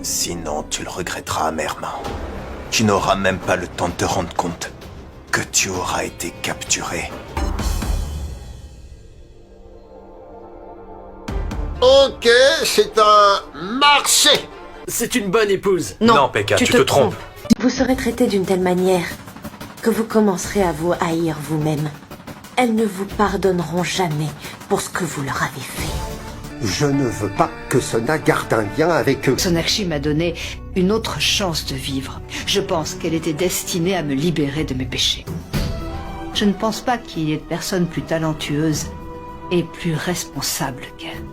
Sinon, tu le regretteras amèrement. Tu n'auras même pas le temps de te rendre compte que tu auras été capturé. Ok, c'est un marché. C'est une bonne épouse. Non, Pekka, tu te trompes. Vous serez traité d'une telle manière que vous commencerez à vous haïr vous-même. Elles ne vous pardonneront jamais pour ce que vous leur avez fait. Je ne veux pas que Sona garde un lien avec eux. Sonakshi m'a donné une autre chance de vivre. Je pense qu'elle était destinée à me libérer de mes péchés. Je ne pense pas qu'il y ait de personne plus talentueuse et plus responsable qu'elle.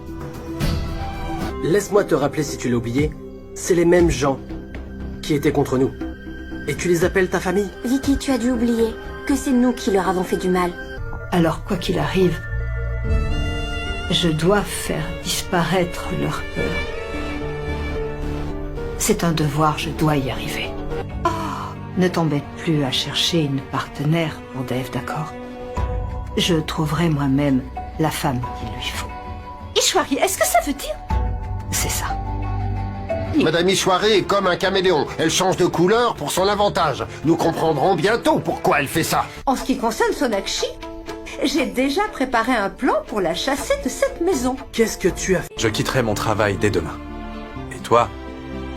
Laisse-moi te rappeler si tu l'as oublié. C'est les mêmes gens qui étaient contre nous. Et tu les appelles ta famille? Vicky, tu as dû oublier que c'est nous qui leur avons fait du mal. Alors quoi qu'il arrive, je dois faire disparaître leur peur. C'est un devoir, je dois y arriver. Ne t'embête plus à chercher une partenaire pour Dave, d'accord? Je trouverai moi-même la femme qu'il lui faut. Ishwari, est-ce que ça veut dire? C'est ça. Madame Ishwari est comme un caméléon. Elle change de couleur pour son avantage. Nous comprendrons bientôt pourquoi elle fait ça. En ce qui concerne Sonakshi, j'ai déjà préparé un plan pour la chasser de cette maison. Qu'est-ce que tu as fait? Je quitterai mon travail dès demain. Et toi,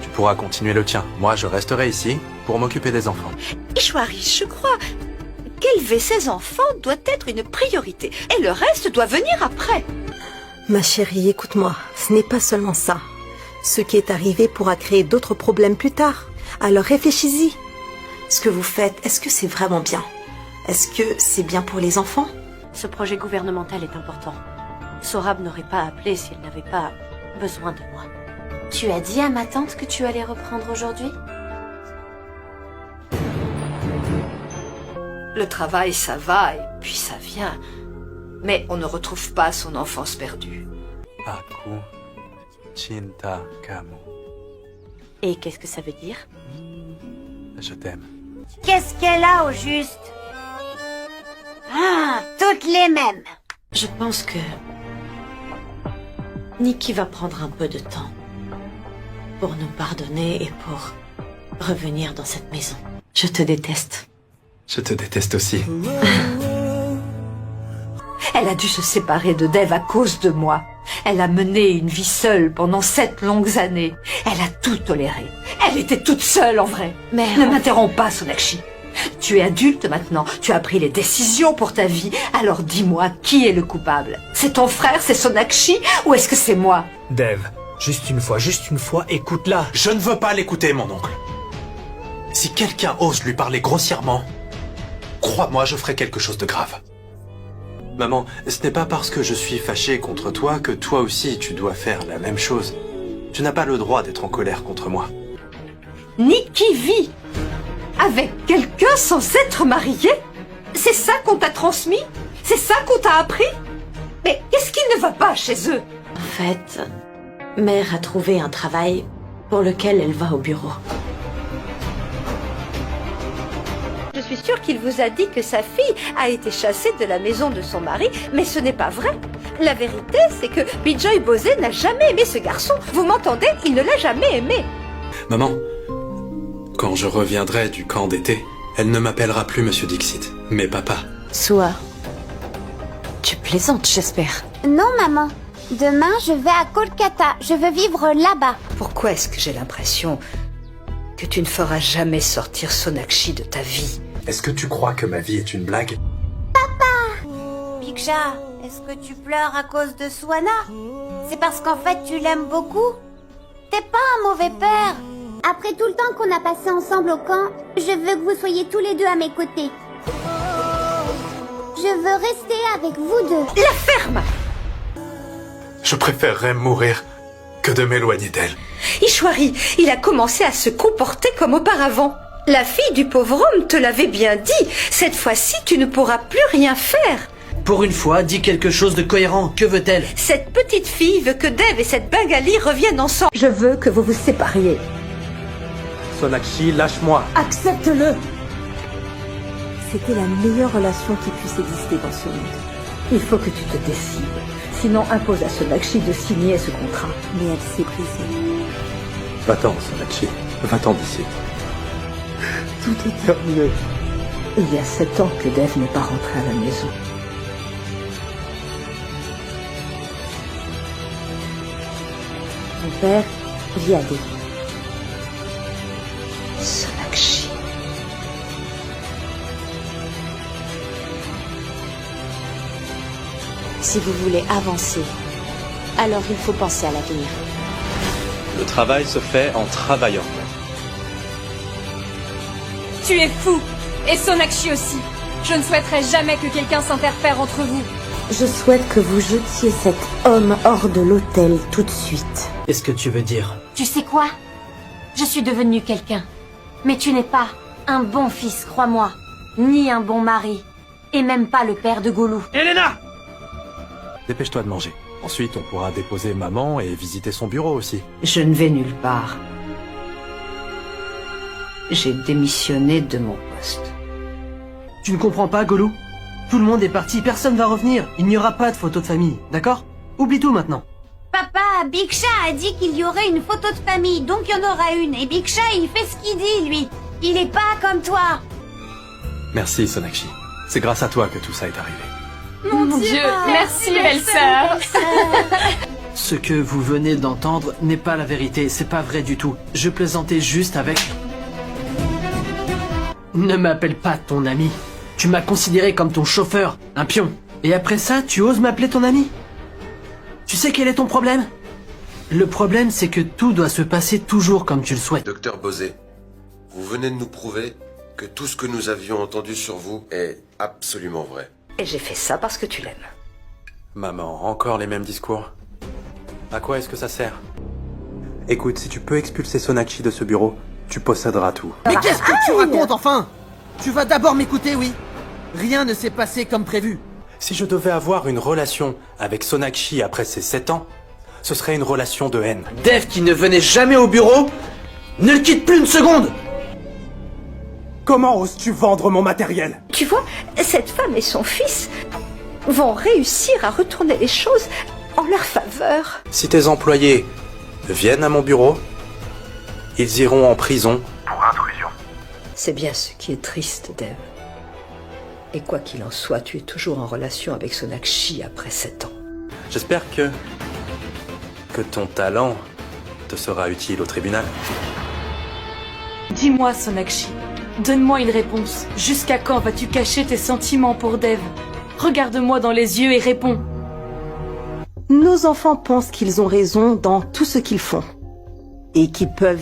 tu pourras continuer le tien. Moi, je resterai ici pour m'occuper des enfants. Ishwari, je crois qu'élever ses enfants doit être une priorité. Et le reste doit venir après. Ma chérie, écoute-moi, ce n'est pas seulement ça. Ce qui est arrivé pourra créer d'autres problèmes plus tard. Alors réfléchis-y. Ce que vous faites, est-ce que c'est vraiment bien? Est-ce que c'est bien pour les enfants? Ce projet gouvernemental est important. Sorab n'aurait pas appelé s'il n'avait pas besoin de moi. Tu as dit à ma tante que tu allais reprendre aujourd'hui? Le travail, ça va, et puis ça vient. Mais on ne retrouve pas son enfance perdue. Aku Chinta Kamu. Et qu'est-ce que ça veut dire? Je t'aime. Qu'est-ce qu'elle a au juste? Ah, toutes les mêmes. Je pense que Nikki va prendre un peu de temps pour nous pardonner et pour revenir dans cette maison. Je te déteste. Je te déteste aussi. Elle a dû se séparer de Dave à cause de moi. Elle a mené une vie seule pendant 7 longues années. Elle a tout toléré. Elle était toute seule en vrai. Mère, Ne m'interromps pas, Sonakshi. Tu es adulte maintenant, tu as pris les décisions pour ta vie, alors dis-moi, qui est le coupable? C'est ton frère, c'est Sonakshi, ou est-ce que c'est moi? Dave, juste une fois, écoute-la. Je ne veux pas l'écouter, mon oncle. Si quelqu'un ose lui parler grossièrement, crois-moi, je ferai quelque chose de grave. Maman, ce n'est pas parce que je suis fâché contre toi que toi aussi tu dois faire la même chose. Tu n'as pas le droit d'être en colère contre moi. Nikki vit avec quelqu'un sans être marié? C'est ça qu'on t'a transmis? C'est ça qu'on t'a appris? Mais qu'est-ce qui ne va pas chez eux? en fait, Mère a trouvé un travail pour lequel elle va au bureau. Je suis sûre qu'il vous a dit que sa fille a été chassée de la maison de son mari, mais ce n'est pas vrai. La vérité, c'est que Bijoy Bose n'a jamais aimé ce garçon. Vous m'entendez? Il ne l'a jamais aimé. Maman, quand je reviendrai du camp d'été, elle ne m'appellera plus Monsieur Dixit, mais papa. Soa, tu plaisantes, j'espère. Non, maman. Demain, je vais à Kolkata. Je veux vivre là-bas. Pourquoi est-ce que j'ai l'impression que tu ne feras jamais sortir Sonakshi de ta vie? Est-ce que tu crois que ma vie est une blague? Biksha, est-ce que tu pleures à cause de Swana? C'est parce qu'en fait, tu l'aimes beaucoup? T'es pas un mauvais père. Après tout le temps qu'on a passé ensemble au camp, je veux que vous soyez tous les deux à mes côtés. Je veux rester avec vous deux. La ferme! Je préférerais mourir que de m'éloigner d'elle. Ishwari, il a commencé à se comporter comme auparavant. La fille du pauvre homme te l'avait bien dit. Cette fois-ci, tu ne pourras plus rien faire. Pour une fois, dis quelque chose de cohérent. Que veut-elle? Cette petite fille veut que Dev et cette Bengali reviennent ensemble. Je veux que vous vous sépariez. Sonakshi, lâche-moi. Accepte-le. C'était la meilleure relation qui puisse exister dans ce monde. Il faut que tu te décides. Sinon, impose à Sonakshi de signer ce contrat. Mais elle s'est brisée. Va-t'en, Sonakshi. Va-t'en d'ici. Tout est terminé. Il y a 7 ans que Dev n'est pas rentré à la maison. Mon père vit à Delhi. Sonakshi. Si vous voulez avancer, alors il faut penser à l'avenir. Le travail se fait en travaillant. Tu es fou. Et Sonakshi aussi. Je ne souhaiterais jamais que quelqu'un s'interfère entre vous. Je souhaite que vous jetiez cet homme hors de l'hôtel tout de suite. Qu'est-ce que tu veux dire? Tu sais quoi? Je suis devenue quelqu'un. Mais tu n'es pas un bon fils, crois-moi. Ni un bon mari. Et même pas le père de Gollum. Elena! Dépêche-toi de manger. Ensuite, on pourra déposer maman et visiter son bureau aussi. Je ne vais nulle part. J'ai démissionné de mon poste. Tu ne comprends pas, Gollum? Tout le monde est parti, personne va revenir. Il n'y aura pas de photo de famille, d'accord? Oublie tout maintenant. Papa, Big Chat a dit qu'il y aurait une photo de famille, donc il y en aura une. Et Big Chat, il fait ce qu'il dit, lui. Il est pas comme toi. Merci, Sonakshi. C'est grâce à toi que tout ça est arrivé. Mon Dieu, merci belle-sœur. Ce que vous venez d'entendre n'est pas la vérité, c'est pas vrai du tout. Je plaisantais juste avec... Ne m'appelle pas ton ami. Tu m'as considéré comme ton chauffeur, un pion. Et après ça, tu oses m'appeler ton ami? Tu sais quel est ton problème? Le problème, c'est que tout doit se passer toujours comme tu le souhaites. Docteur Bosé, vous venez de nous prouver que tout ce que nous avions entendu sur vous est absolument vrai. Et j'ai fait ça parce que tu l'aimes. Maman, encore les mêmes discours? À quoi est-ce que ça sert? Écoute, si tu peux expulser Sonakshi de ce bureau, tu posséderas tout. Mais qu'est-ce que tu racontes enfin? Tu vas d'abord m'écouter, oui? Rien ne s'est passé comme prévu. Si je devais avoir une relation avec Sonakshi après ces 7 ans, ce serait une relation de haine. Dev qui ne venait jamais au bureau, ne le quitte plus une seconde! Comment oses-tu vendre mon matériel? Tu vois, cette femme et son fils vont réussir à retourner les choses en leur faveur. Si tes employés viennent à mon bureau, ils iront en prison pour intrusion. C'est bien ce qui est triste, Dev. Et quoi qu'il en soit, tu es toujours en relation avec Sonakshi après 7 ans. J'espère que ton talent te sera utile au tribunal. Dis-moi, Sonakshi. Donne-moi une réponse. Jusqu'à quand vas-tu cacher tes sentiments pour Dev? Regarde-moi dans les yeux et réponds. Nos enfants pensent qu'ils ont raison dans tout ce qu'ils font. Et qu'ils peuvent